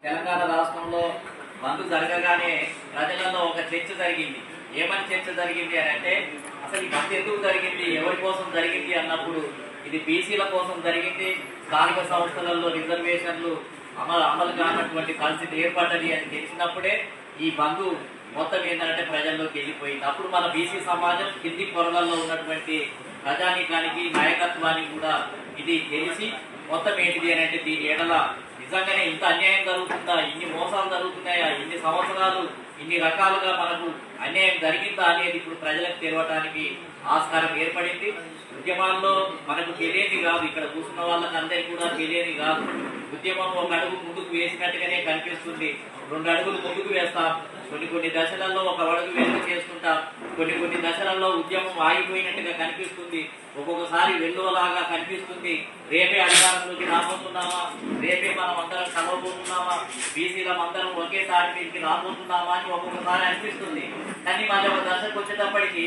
తెలంగాణ రాష్ట్రంలో బంద్ జరగగానే ప్రజలలో ఒక చర్చ జరిగింది. ఏమని చర్చ జరిగింది అని అంటే, అసలు ఈ బంద్ ఎందుకు జరిగింది, ఎవరి కోసం జరిగింది అన్నప్పుడు ఇది బీసీల కోసం జరిగింది. స్థానిక సంస్థలలో రిజర్వేషన్లు అమలు కానటువంటి పరిస్థితి ఏర్పడ్డది అని తెలిసినప్పుడే ఈ బంద్ మొత్తం ఏంటంటే ప్రజల్లోకి వెళ్ళిపోయింది. అప్పుడు మన బీసీ సమాజం కింది పొరలలో ఉన్నటువంటి ప్రజానీకానికి నాయకత్వానికి కూడా ఇది తెలిసి మొత్తం ఏంటిది అని అంటే దీని ఏడల నిజంగానే ఇంత అన్యాయం జరుగుతుందా, ఇన్ని మోసాలు జరుగుతున్నాయా, ఇన్ని సంవత్సరాలు ఇన్ని రకాలుగా మనకు అన్యాయం జరిగిందా అనేది ఇప్పుడు ప్రజలకు తెలవటానికి ఆస్కారం ఏర్పడింది. ఉద్యమాల్లో మనకు తెలియని కాదు, ఇక్కడ కూర్చున్న వాళ్ళకి అందరికీ కూడా తెలియని కాదు. ఉద్యమం ఒక అడుగు ముందుకు వేసినట్టుగానే కనిపిస్తుంది, 2 అడుగులు ముందుకు వేస్తాం, కొన్ని దశలలో ఒక అడుగు వెనుక చేసుకుంటాం, కొన్ని దశలలో ఉద్యమం ఆగిపోయినట్టుగా కనిపిస్తుంది, ఒక్కొక్కసారి వెల్లువలాగా కనిపిస్తుంది. రేపే అధికారంలోకి రాబోతున్నామా, రేపే మనం అందరం కలవబోతున్నామా, బీసీలం అందరం ఒకే తాటి మీదకి రాబోతున్నామా అని ఒక్కొక్కసారి అనిపిస్తుంది. కానీ మళ్ళీ ఒక దశకు వచ్చేటప్పటికి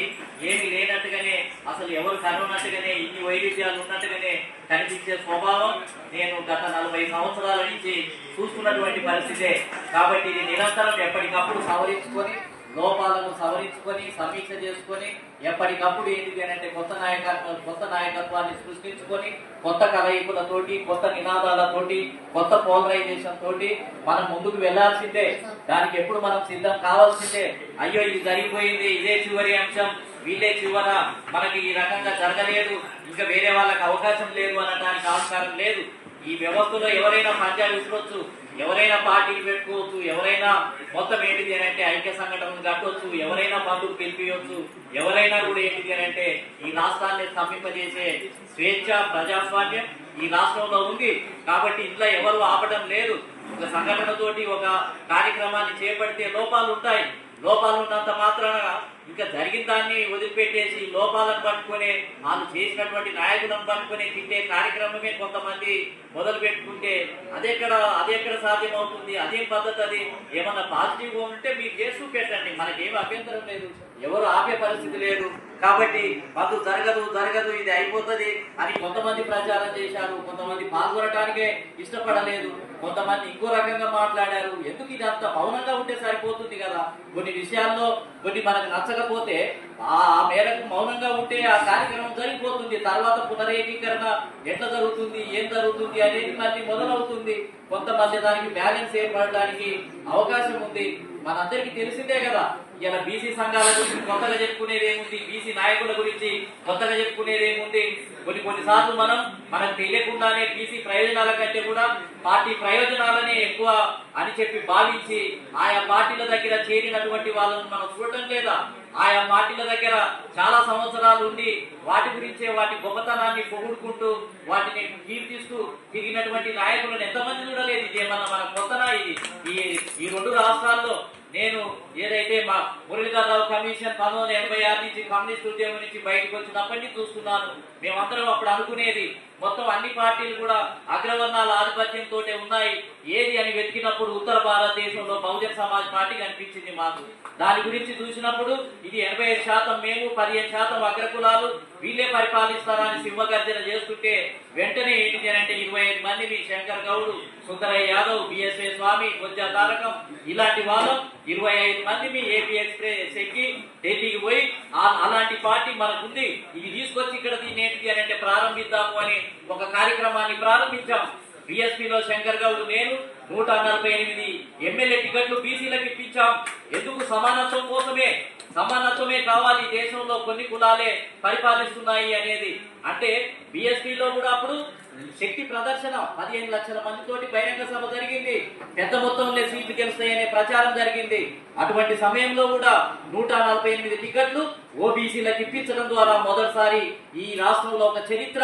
ఏమి లేనట్టుగానే, అసలు ఎవరు కనున్నట్టుగానే, ఇన్ని వైవిధ్యాలు ఉన్నట్టుగానే కనిపించే స్వభావం నేను గత 40 సంవత్సరాల నుంచి చూస్తున్నటువంటి పరిస్థితే. కాబట్టి ఇది నిరంతరం ఎప్పటికప్పుడు సవరించుకొని, లోపాలను సవరించుకొని, సమీక్ష చేసుకొని, ఎప్పటికప్పుడు ఏంటిది అని అంటే కొత్త నాయకత్వాన్ని సృష్టించుకొని, కొత్త కలయికలతోటి, కొత్త నినాదాలతోటి, కొత్త పోలరైజేషన్ తోటి మనం ముందుకు వెళ్లాల్సిందే. దానికి ఎప్పుడు మనం సిద్ధం కావాల్సిందే. అయ్యో ఇది జరిగిపోయింది, ఇదే చివరి అంశం, వీళ్ళే చివర, మనకి ఈ రకంగా జరగలేదు, ఇంకా వేరే వాళ్ళకి అవకాశం లేదు అనడానికి ఆస్కారం లేదు. ఈ వ్యవస్థలో ఎవరైనా పంచాలు విసరొచ్చు, ఎవరైనా పార్టీలు పెట్టుకోవచ్చు, ఎవరైనా మొత్తం ఏంటిది అని అంటే ఐక్య సంఘటనలు కట్టవచ్చు, ఎవరైనా బంధుకు పిలిపియవచ్చు, ఎవరైనా కూడా ఏంటిది అని అంటే ఈ రాష్ట్రాన్ని స్తంభింపజేసే స్వేచ్ఛ, ప్రజాస్వామ్యం ఈ రాష్ట్రంలో ఉంది. కాబట్టి ఇంట్లో ఎవరు ఆపడం లేదు. ఒక సంఘటనతోటి ఒక కార్యక్రమాన్ని చేపడితే లోపాలు ఉంటాయి. లోపాలు ఉన్నంత మాత్రాన ఇంకా జరిగిన దాన్ని వదిలిపెట్టేసి లోపాలను పట్టుకుని, వాళ్ళు చేసినటువంటి నాయకులను పట్టుకుని తిట్టే కార్యక్రమమే కొంతమంది మొదలు పెట్టుకుంటే అదెక్కడ సాధ్యం అవుతుంది? అదేం పద్ధతి? అది ఏమన్నా పాజిటివ్గా ఉంటే మీరు చేస్తూ పెట్టండి, మనకేం అభ్యంతరం లేదు, ఎవరు ఆపే పరిస్థితి లేదు. కాబట్టి మాకు జరగదు ఇది అయిపోతుంది అని కొంతమంది ప్రచారం చేశారు, కొంతమంది పాల్గొనటానికే ఇష్టపడలేదు, కొంతమంది ఇంకో రకంగా మాట్లాడారు. ఎందుకు ఇది అంత మౌనంగా ఉంటే సరిపోతుంది కదా. కొన్ని విషయాల్లో కొన్ని మనకు నచ్చకపోతే ఆ మేరకు మౌనంగా ఉంటే ఆ కార్యక్రమం జరిగిపోతుంది. తర్వాత పునరేకీకరణ ఎట్లా జరుగుతుంది, ఏం జరుగుతుంది అనేది మళ్ళీ మొదలవుతుంది. కొంతమంది దానికి బ్యాలెన్స్ ఏర్పడడానికి అవకాశం ఉంది. మనందరికీ తెలిసిందే కదా. ఇలా బీసీ సంఘాల గురించి కొత్తగా చెప్పుకునేది ఏముంది, బీసీ నాయకుల గురించి కొత్తగా చెప్పుకునేది ఏముంది. కొన్నిసార్లు మనకు తెలియకుండానే బీసీ ప్రయోజనాల కంటే కూడా పార్టీ ప్రయోజనాలనే ఎక్కువ అని చెప్పి భావించి ఆయా పార్టీల దగ్గర చేరినటువంటి వాళ్ళను మనం చూడటం లేదా. ఆయా పార్టీల దగ్గర చాలా సంవత్సరాలు ఉండి వాటి గురించే, వాటి గొప్పతనాన్ని పొగుడుకుంటూ, వాటిని కీర్తిస్తూ తిరిగినటువంటి నాయకులను ఎంతమంది చూడలేదు. ఇదేమన్నా మన కొత్తనా? ఇది ఈ 2 రాష్ట్రాల్లో నేను ఏదైతే మా మురళీధరరావు కమిషన్ 1986 నుంచి కమ్యూనిస్ట్ ఉద్యమం నుంచి బయటకు వచ్చినప్పటి నుంచి చూస్తున్నాను. మేమందరం అప్పుడు అనుకునేది మొత్తం అన్ని పార్టీలు కూడా అగ్రవర్ణాల ఆధిపత్యంతో ఉన్నాయి. ఏది అని వెతికినప్పుడు ఉత్తర భారతదేశంలో బహుజన్ సమాజ్ పార్టీ కనిపించింది మాకు. దాని గురించి చూసినప్పుడు ఇది 85% మేము, 15% అగ్రకులాలు, వీళ్ళే పరిపాలిస్తారని సింహగర్జన చేస్తుంటే వెంటనే ఏంటిది అంటే 25 మందిని శంకర్ గౌడ్, సుందరయ్య యాదవ్, బిఎస్ఏ స్వామి, కొజ్జా తారకం ఇలాంటి వాళ్ళు 25 మందిని ఏపీ ఎక్స్ప్రెస్ ఎక్కి ఢిల్లీకి పోయి అలాంటి పార్టీ మనకుంది, ఇది తీసుకొచ్చి ఇక్కడ దీన్ని ఏంటిది అని అంటే ప్రారంభిద్దాము అని ఒక కార్యక్రమాన్ని ప్రారంభించాం. బిఎస్పీలో శంకర్ గౌడ్, నేను 148 ఎమ్మెల్యే టికెట్లు బీసీలకు ఇప్పించాం. ఎందుకు? సమానత్వం కోసమే. సమానత్వమే కావాలి, దేశంలో కొన్ని కులాలే పరిపాలిస్తున్నాయి అనేది. అంటే బిఎస్పీలో కూడా అప్పుడు శక్తి ప్రదర్శన 15 లక్షల మందితోటి బహిరంగ సభ జరిగింది. పెద్ద మొత్తంలో సీట్లు గెలుస్తాయనే ప్రచారం జరిగింది. అటువంటి సమయంలో కూడా 148 టికెట్లు ఓబీసీలకు ఇప్పించడం ద్వారా మొదటిసారి ఈ రాష్ట్రంలో ఒక చరిత్ర.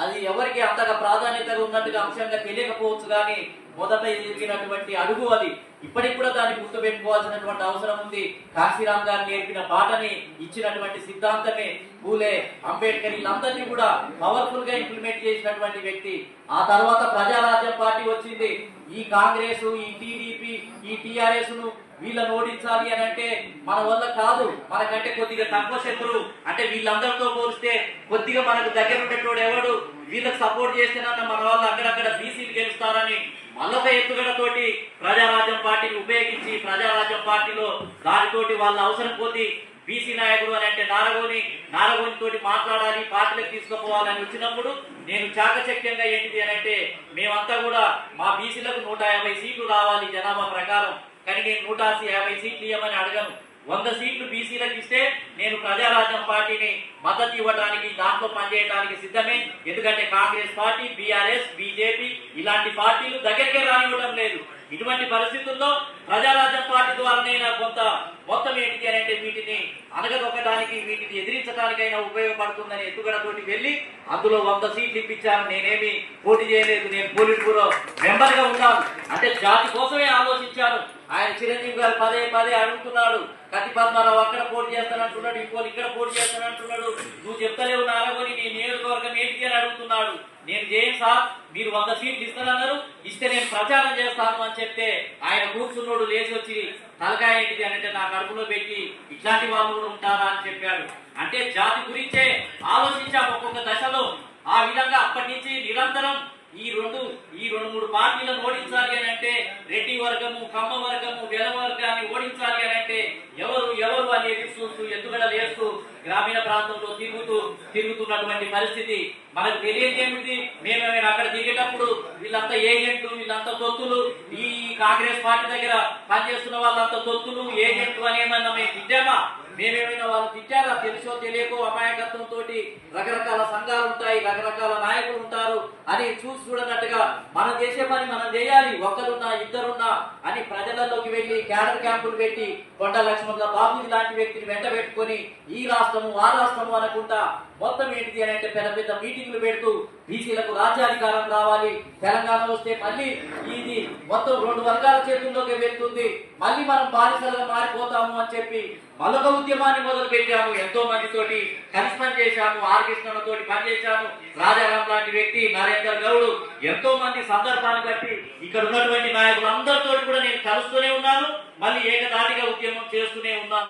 అది ఎవరికి అంతగా ప్రాధాన్యతగా ఉన్నట్టుగా అంశంగా తెలియకపోవచ్చు, కానీ మొదట ఎదిగినటువంటి అడుగు అది. ఇప్పటికి కూడా దాన్ని గుర్తుపెట్టుకోవాల్సినటువంటి అవసరం ఉంది. కాశీరామ్ గారు నేర్పిన బాటని ఇచ్చినటువంటి సిద్ధాంతమే పూలే, అంబేద్కర్ వీళ్ళందరినీ కూడా పవర్ఫుల్ గా ఇంప్లిమెంట్ చేసినటువంటి వ్యక్తి. ఆ తర్వాత ప్రజారాజ్యం పార్టీ వచ్చింది. ఈ కాంగ్రెస్, ఈ టీడీపీ, ఈ టీఆర్ఎస్ ను వీళ్ళని ఓడించాలి అని అంటే మన వల్ల కాదు. మనకంటే కొద్దిగా తక్కువ శత్రువు, అంటే వీళ్ళందరితో పోలిస్తే కొద్దిగా మనకు దగ్గర ఉండేటోడు ఎవడు, వీళ్ళకి సపోర్ట్ చేస్తేనన్న మన వాళ్ళు అక్కడక్కడ బీసీలు గెలుస్తారని మళ్ళొక ఎత్తుగడతోటి ప్రజా పార్టీలో దానితోటి వాళ్ళ అవసరం పోతే బీసీ నాయకుడు అని అంటే నారగోని తోటి మాట్లాడాలి, పార్టీలకు తీసుకుపోవాలని వచ్చినప్పుడు నేను చాకచక్యంగా ఏంటిది అని అంటే మేమంతా కూడా మా బీసీలకు 150 సీట్లు రావాలి జనాభా ప్రకారం, కానీ నేను 150 సీట్లు ఇవ్వమని అడగను. 100 సీట్లు బీసీలకు ఇస్తే నేను ప్రజారాజ్యం పార్టీని మద్దతు ఇవ్వడానికి, దాంట్లో పనిచేయడానికి సిద్ధమే. ఎందుకంటే కాంగ్రెస్ పార్టీ, బీఆర్ఎస్, బీజేపీ ఇలాంటి పార్టీలు దగ్గరికే రానివ్వడం లేదు. ఇటువంటి పరిస్థితుల్లో ప్రజారాజ్యం పార్టీ ద్వారానైనా కొంత మొత్తం ఏంటి అని అంటే వీటిని అనగదొక్కడానికి, వీటిని ఎదిరించడానికైనా ఉపయోగపడుతుందని ఎత్తుగడతోటి వెళ్ళి అందులో 100 సీట్లు ఇప్పించాను. నేనేమి పోటీ చేయలేదు, నేను పోలిట్ బ్యూరో మెంబర్ గా ఉన్నాను. అంటే జాతి కోసమే ఆలోచించాను. ఆయన చిరంజీవి గారు పదే అడుగుతున్నాడు, కత్తి పద్మారావు అక్కడ పోటీ చేస్తానంటున్నాడు, ఇంకోటి ఇక్కడ పోటీ చేస్తానంటున్నాడు, నువ్వు చెప్తలేవు నారగోని నీ నియోజకవర్గం ఏంటి అని అడుగుతున్నాడు. నేను చేయను సార్, మీరు 100 సీట్లు ఇస్తానన్నారు, ఇస్తే నేను ప్రచారం చేస్తాను అని చెప్తే ఆయన కూర్చున్నోడు లేచి వచ్చి తలకాయ ఏంటిది అని అంటే నా కడుపులో పెట్టి ఇట్లాంటి వాళ్ళు కూడా ఉంటారా అని చెప్పాడు. అంటే జాతి గురించే ఆలోచించాము ఒక్కొక్క దశలో. ఆ విధంగా అప్పటి నుంచి నిరంతరం ఈ రెండు మూడు పార్టీలను ఓడించాలి అని అంటే రెడ్డి వర్గము, కమ్మ వర్గము, వెల వర్గాన్ని ఓడించాలి అని అంటే ఎవరు అనేది చూస్తూ ఎత్తుగడ వేస్తూ గ్రామీణ ప్రాంతంలో తిరుగుతున్నటువంటి పరిస్థితి మనకు తెలియదు. ఏమిటి మేమేమైనా అక్కడ దిగేటప్పుడు వీళ్ళంతా ఏజెంట్లు, వీళ్ళంతా తొత్తులు, ఈ కాంగ్రెస్ పార్టీ దగ్గర పనిచేస్తున్న వాళ్ళంతా తొత్తులు, ఏజెంట్లు అని ఏమన్నా మేము తిట్టామా? మేమేమైనా వాళ్ళు తిట్టారా? తెలుసో తెలియకో అమాయకత్వంతో రకరకాల సంఘాలు ఉంటాయి, రకరకాల నాయకులు ఉంటారు అని చూడనట్టుగా మనం చేసే పని మనం చేయాలి. ఒకరున్నా ఇద్దరున్నా అని ప్రజలలోకి వెళ్లి క్యాడర్ క్యాంపులు పెట్టి కొండ లక్ష్మణ్ బాబు లాంటి వ్యక్తిని వెంట పెట్టుకొని ఈ రాష్ట్రము ఆ రాష్ట్రము అనుకుంటా మొత్తం ఏంటిది అని అంటే పెద్ద మీటింగ్లు పెడుతూ బీసీలకు రాజ్యాధికారం రావాలి, తెలంగాణ వస్తే మళ్ళీ ఇది మొత్తం 2 వర్గాల చేతుల్లోకి వెళ్తుంది, మళ్ళీ మనం బానిసలుగా మారిపోతాము అని చెప్పి మరొక ఉద్యమాన్ని మొదలు పెట్టాము. ఎంతో మందితోటి కలిసి పనిచేశాము, ఆర్ కృష్ణతోటి పనిచేశాము, రాజారాం లాంటి వ్యక్తి, నరేందర్ గౌడ్, ఎంతో మంది సందర్భాన్ని బట్టి ఇక్కడ ఉన్నటువంటి నాయకులు అందరితో కూడా నేను కలుస్తూనే ఉన్నాను, మళ్ళీ ఏకదాటిగా ఉద్యమం చేస్తూనే ఉన్నాను.